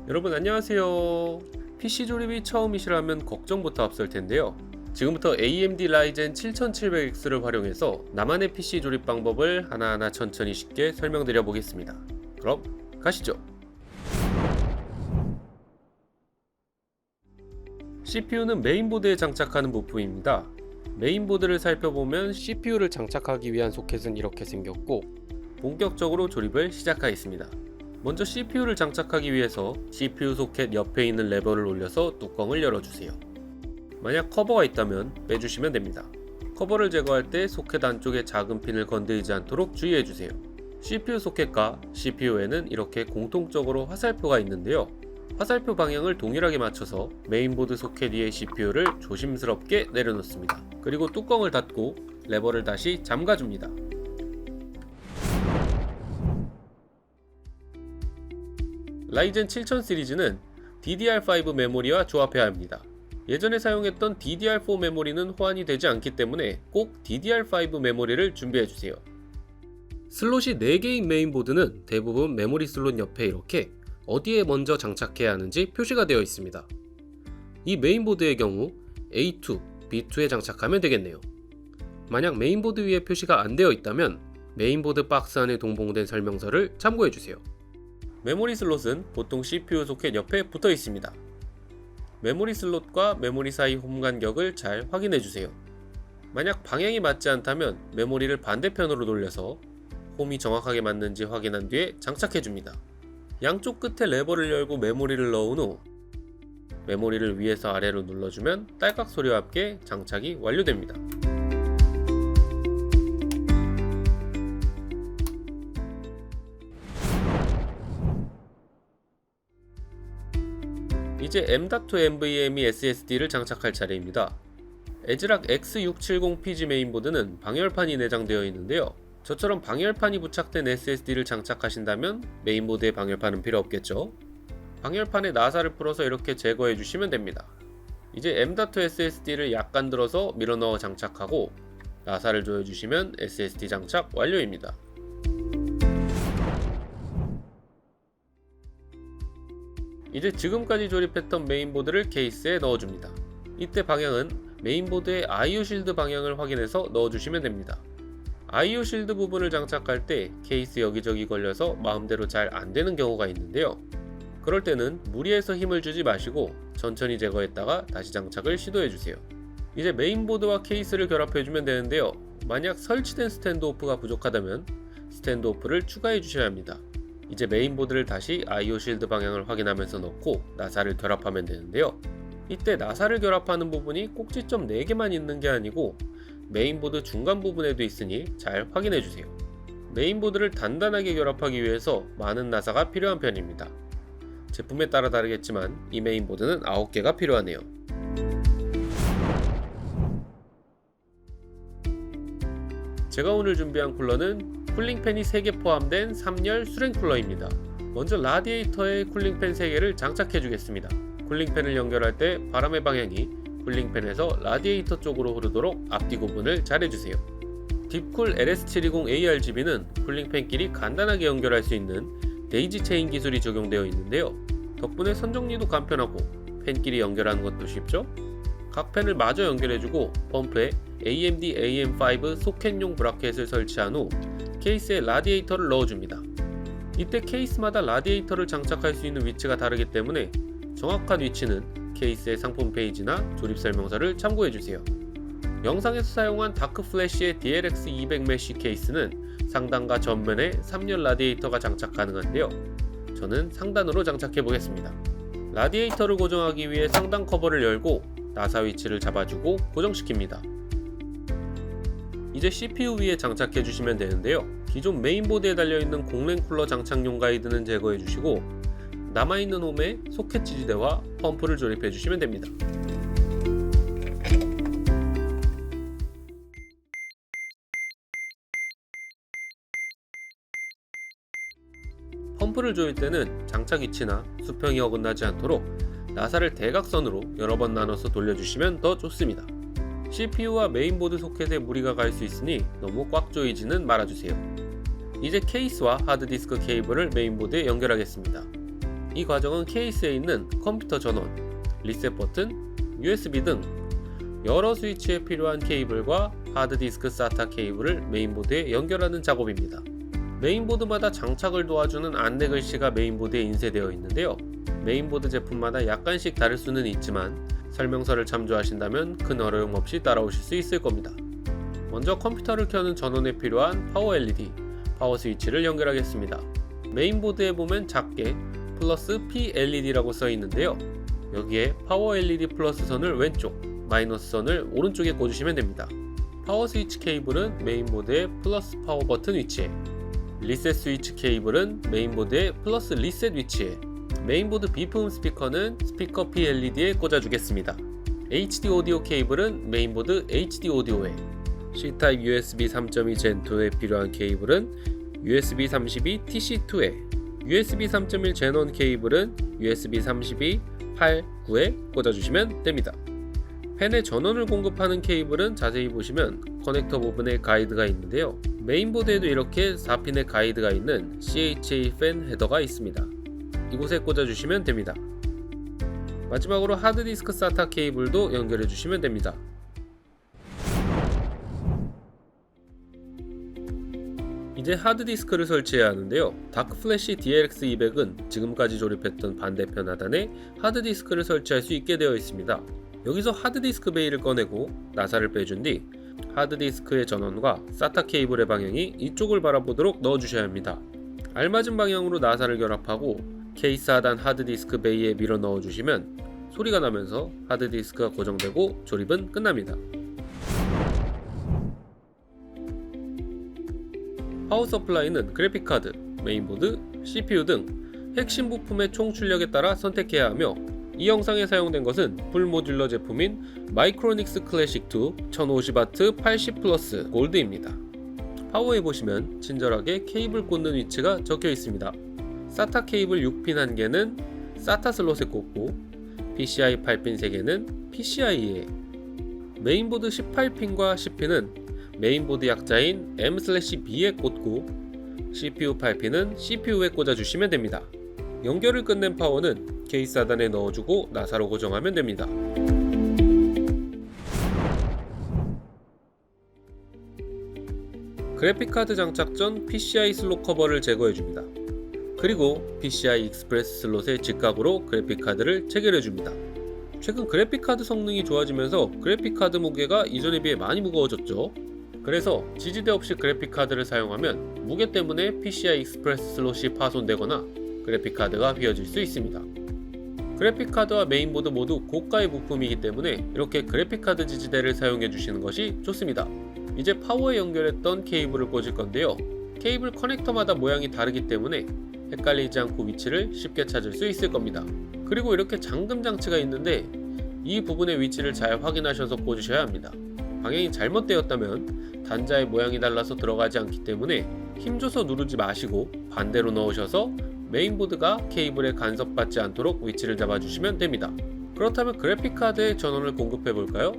여러분 안녕하세요. PC 조립이 처음이시라면 걱정부터 앞설 텐데요. 지금부터 AMD 라이젠 7700X를 활용해서 나만의 PC 조립 방법을 하나하나 천천히 쉽게 설명드려 보겠습니다. 그럼 가시죠. CPU는 메인보드에 장착하는 부품입니다. 메인보드를 살펴보면 CPU를 장착하기 위한 소켓은 이렇게 생겼고, 본격적으로 조립을 시작하겠습니다. 먼저 CPU를 장착하기 위해서 CPU 소켓 옆에 있는 레버를 올려서 뚜껑을 열어주세요. 만약 커버가 있다면 빼주시면 됩니다. 커버를 제거할 때 소켓 안쪽에 작은 핀을 건드리지 않도록 주의해주세요. CPU 소켓과 CPU에는 이렇게 공통적으로 화살표가 있는데요. 화살표 방향을 동일하게 맞춰서 메인보드 소켓 위에 CPU를 조심스럽게 내려놓습니다. 그리고 뚜껑을 닫고 레버를 다시 잠가줍니다. 라이젠 7000 시리즈는 DDR5 메모리와 조합해야 합니다. 예전에 사용했던 DDR4 메모리는 호환이 되지 않기 때문에 꼭 DDR5 메모리를 준비해주세요. 슬롯이 4개인 메인보드는 대부분 메모리 슬롯 옆에 이렇게 어디에 먼저 장착해야 하는지 표시가 되어 있습니다. 이 메인보드의 경우 A2, B2에 장착하면 되겠네요. 만약 메인보드 위에 표시가 안 되어 있다면 메인보드 박스 안에 동봉된 설명서를 참고해주세요. 메모리 슬롯은 보통 CPU 소켓 옆에 붙어 있습니다. 메모리 슬롯과 메모리 사이 홈 간격을 잘 확인해주세요. 만약 방향이 맞지 않다면 메모리를 반대편으로 돌려서 홈이 정확하게 맞는지 확인한 뒤에 장착해줍니다. 양쪽 끝에 레버를 열고 메모리를 넣은 후 메모리를 위에서 아래로 눌러주면 딸깍 소리와 함께 장착이 완료됩니다. 이제 M.2 NVMe SSD를 장착할 차례입니다. 에즈락 X670PG 메인보드는 방열판이 내장되어 있는데요. 저처럼 방열판이 부착된 SSD를 장착하신다면 메인보드의 방열판은 필요 없겠죠. 방열판에 나사를 풀어서 이렇게 제거해 주시면 됩니다. 이제 M.2 SSD를 약간 들어서 밀어넣어 장착하고 나사를 조여주시면 SSD 장착 완료입니다. 이제 지금까지 조립했던 메인보드를 케이스에 넣어줍니다. 이때 방향은 메인보드의 IO 실드 방향을 확인해서 넣어주시면 됩니다. IO 실드 부분을 장착할 때 케이스 여기저기 걸려서 마음대로 잘 안되는 경우가 있는데요. 그럴 때는 무리해서 힘을 주지 마시고 천천히 제거했다가 다시 장착을 시도해주세요. 이제 메인보드와 케이스를 결합해주면 되는데요. 만약 설치된 스탠드오프가 부족하다면 스탠드오프를 추가해 주셔야 합니다. 이제 메인보드를 다시 IO 실드 방향을 확인하면서 넣고 나사를 결합하면 되는데요. 이때 나사를 결합하는 부분이 꼭지점 4개만 있는 게 아니고 메인보드 중간 부분에도 있으니 잘 확인해주세요. 메인보드를 단단하게 결합하기 위해서 많은 나사가 필요한 편입니다. 제품에 따라 다르겠지만 이 메인보드는 9개가 필요하네요. 제가 오늘 준비한 쿨러는 쿨링팬이 3개 포함된 3열 수랭 쿨러입니다. 먼저 라디에이터에 쿨링팬 3개를 장착해 주겠습니다. 쿨링팬을 연결할 때 바람의 방향이 쿨링팬에서 라디에이터 쪽으로 흐르도록 앞뒤 구분을 잘 해주세요. 딥쿨 LS720ARGB는 쿨링팬끼리 간단하게 연결할 수 있는 데이지 체인 기술이 적용되어 있는데요. 덕분에 선정리도 간편하고 팬끼리 연결하는 것도 쉽죠? 각 팬을 마저 연결해주고 펌프에 AMD AM5 소켓용 브라켓을 설치한 후 케이스에 라디에이터를 넣어줍니다. 이때 케이스마다 라디에이터를 장착할 수 있는 위치가 다르기 때문에 정확한 위치는 케이스의 상품 페이지나 조립 설명서를 참고해주세요. 영상에서 사용한 다크플래시의 DLX200 메쉬 케이스는 상단과 전면에 3열 라디에이터가 장착 가능한데요. 저는 상단으로 장착해 보겠습니다. 라디에이터를 고정하기 위해 상단 커버를 열고 나사 위치를 잡아주고 고정시킵니다. 이제 CPU 위에 장착해 주시면 되는데요. 기존 메인보드에 달려있는 공랭 쿨러 장착용 가이드는 제거해 주시고 남아있는 홈에 소켓 지지대와 펌프를 조립해 주시면 됩니다. 펌프를 조일 때는 장착 위치나 수평이 어긋나지 않도록 나사를 대각선으로 여러 번 나눠서 돌려주시면 더 좋습니다. CPU와 메인보드 소켓에 무리가 갈 수 있으니 너무 꽉 조이지는 말아주세요. 이제 케이스와 하드디스크 케이블을 메인보드에 연결하겠습니다. 이 과정은 케이스에 있는 컴퓨터 전원, 리셋 버튼, USB 등 여러 스위치에 필요한 케이블과 하드디스크 SATA 케이블을 메인보드에 연결하는 작업입니다. 메인보드마다 장착을 도와주는 안내 글씨가 메인보드에 인쇄되어 있는데요. 메인보드 제품마다 약간씩 다를 수는 있지만 설명서를 참조하신다면 큰 어려움 없이 따라오실 수 있을 겁니다. 먼저 컴퓨터를 켜는 전원에 필요한 파워 LED, 파워 스위치를 연결하겠습니다. 메인보드에 보면 작게 플러스 P LED라고 써 있는데요. 여기에 파워 LED 플러스 선을 왼쪽, 마이너스 선을 오른쪽에 꽂으시면 됩니다. 파워 스위치 케이블은 메인보드의 플러스 파워 버튼 위치에, 리셋 스위치 케이블은 메인보드의 플러스 리셋 위치에, 메인보드 비품 스피커는 스피커 P LED에 꽂아주겠습니다. HD 오디오 케이블은 메인보드 HD 오디오에, C타입 USB 3.2 Gen2에 필요한 케이블은 USB 32 TC2에, USB 3.1 Gen1 케이블은 USB 32 8, 9에 꽂아주시면 됩니다. 팬에 전원을 공급하는 케이블은 자세히 보시면 커넥터 부분에 가이드가 있는데요. 메인보드에도 이렇게 4핀의 가이드가 있는 CHA 팬 헤더가 있습니다. 이곳에 꽂아주시면 됩니다. 마지막으로 하드디스크 SATA 케이블도 연결해 주시면 됩니다. 이제 하드디스크를 설치해야 하는데요. 다크플래시 DLX200은 지금까지 조립했던 반대편 하단에 하드디스크를 설치할 수 있게 되어 있습니다. 여기서 하드디스크 베이를 꺼내고 나사를 빼준 뒤 하드디스크의 전원과 SATA 케이블의 방향이 이쪽을 바라보도록 넣어주셔야 합니다. 알맞은 방향으로 나사를 결합하고 케이스 하단 하드디스크 베이에 밀어 넣어주시면 소리가 나면서 하드디스크가 고정되고 조립은 끝납니다. 파워 서플라이는 그래픽카드, 메인보드, CPU 등 핵심 부품의 총 출력에 따라 선택해야 하며 이 영상에 사용된 것은 풀모듈러 제품인 마이크로닉스 클래식2 1050W 80 플러스 골드입니다. 파워에 보시면 친절하게 케이블 꽂는 위치가 적혀 있습니다. SATA 케이블 6핀 1개는 SATA 슬롯에 꽂고 PCI 8핀 3개는 PCI에, 메인보드 18핀과 10핀은 메인보드 약자인 M/B에 꽂고 CPU 8핀은 CPU에 꽂아주시면 됩니다. 연결을 끝낸 파워는 케이스 하단에 넣어주고 나사로 고정하면 됩니다. 그래픽카드 장착 전 PCI 슬롯 커버를 제거해줍니다. 그리고 PCI 익스프레스 슬롯의 직각으로 그래픽카드를 체결해줍니다. 최근 그래픽카드 성능이 좋아지면서 그래픽카드 무게가 이전에 비해 많이 무거워졌죠. 그래서 지지대 없이 그래픽카드를 사용하면 무게 때문에 PCI 익스프레스 슬롯이 파손되거나 그래픽카드가 휘어질 수 있습니다. 그래픽카드와 메인보드 모두 고가의 부품이기 때문에 이렇게 그래픽카드 지지대를 사용해 주시는 것이 좋습니다. 이제 파워에 연결했던 케이블을 꽂을 건데요. 케이블 커넥터마다 모양이 다르기 때문에 헷갈리지 않고 위치를 쉽게 찾을 수 있을 겁니다. 그리고 이렇게 잠금 장치가 있는데 이 부분의 위치를 잘 확인하셔서 꽂으셔야 합니다. 방향이 잘못되었다면 단자의 모양이 달라서 들어가지 않기 때문에 힘줘서 누르지 마시고 반대로 넣으셔서 메인보드가 케이블에 간섭받지 않도록 위치를 잡아주시면 됩니다. 그렇다면 그래픽카드에 전원을 공급해 볼까요?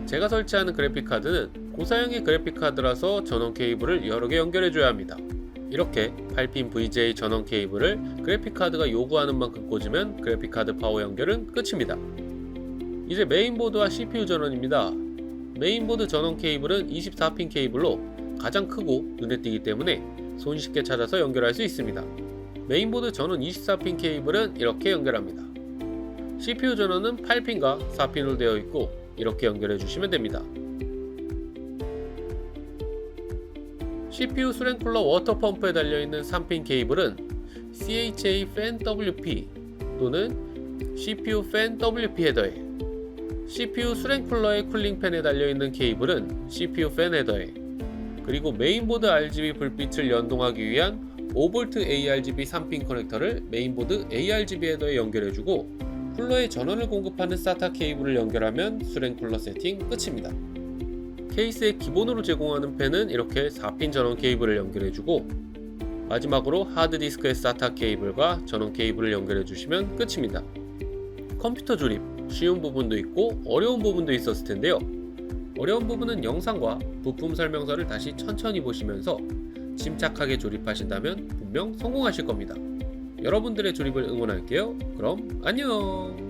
제가 설치하는 그래픽카드는 고사양의 그래픽카드라서 전원 케이블을 여러 개 연결해 줘야 합니다. 이렇게 8핀 VGA 전원 케이블을 그래픽카드가 요구하는 만큼 꽂으면 그래픽카드 파워 연결은 끝입니다. 이제 메인보드와 CPU 전원입니다. 메인보드 전원 케이블은 24핀 케이블로 가장 크고 눈에 띄기 때문에 손쉽게 찾아서 연결할 수 있습니다. 메인보드 전원 24핀 케이블은 이렇게 연결합니다. CPU 전원은 8핀과 4핀으로 되어 있고 이렇게 연결해 주시면 됩니다. CPU 수랭쿨러 워터펌프에 달려있는 3핀 케이블은 CHA Fan WP 또는 CPU Fan WP 헤더에, CPU 수랭쿨러의 쿨링팬에 달려있는 케이블은 CPU 팬 헤더에, 그리고 메인보드 RGB 불빛을 연동하기 위한 5V ARGB 3핀 커넥터를 메인보드 ARGB 헤더에 연결해주고 쿨러에 전원을 공급하는 SATA 케이블을 연결하면 수랭쿨러 세팅 끝입니다. 케이스에 기본으로 제공하는 팬은 이렇게 4핀 전원 케이블을 연결해주고 마지막으로 하드디스크의 SATA 케이블과 전원 케이블을 연결해주시면 끝입니다. 컴퓨터 조립, 쉬운 부분도 있고 어려운 부분도 있었을 텐데요. 어려운 부분은 영상과 부품 설명서를 다시 천천히 보시면서 침착하게 조립하신다면 분명 성공하실 겁니다. 여러분들의 조립을 응원할게요. 그럼 안녕.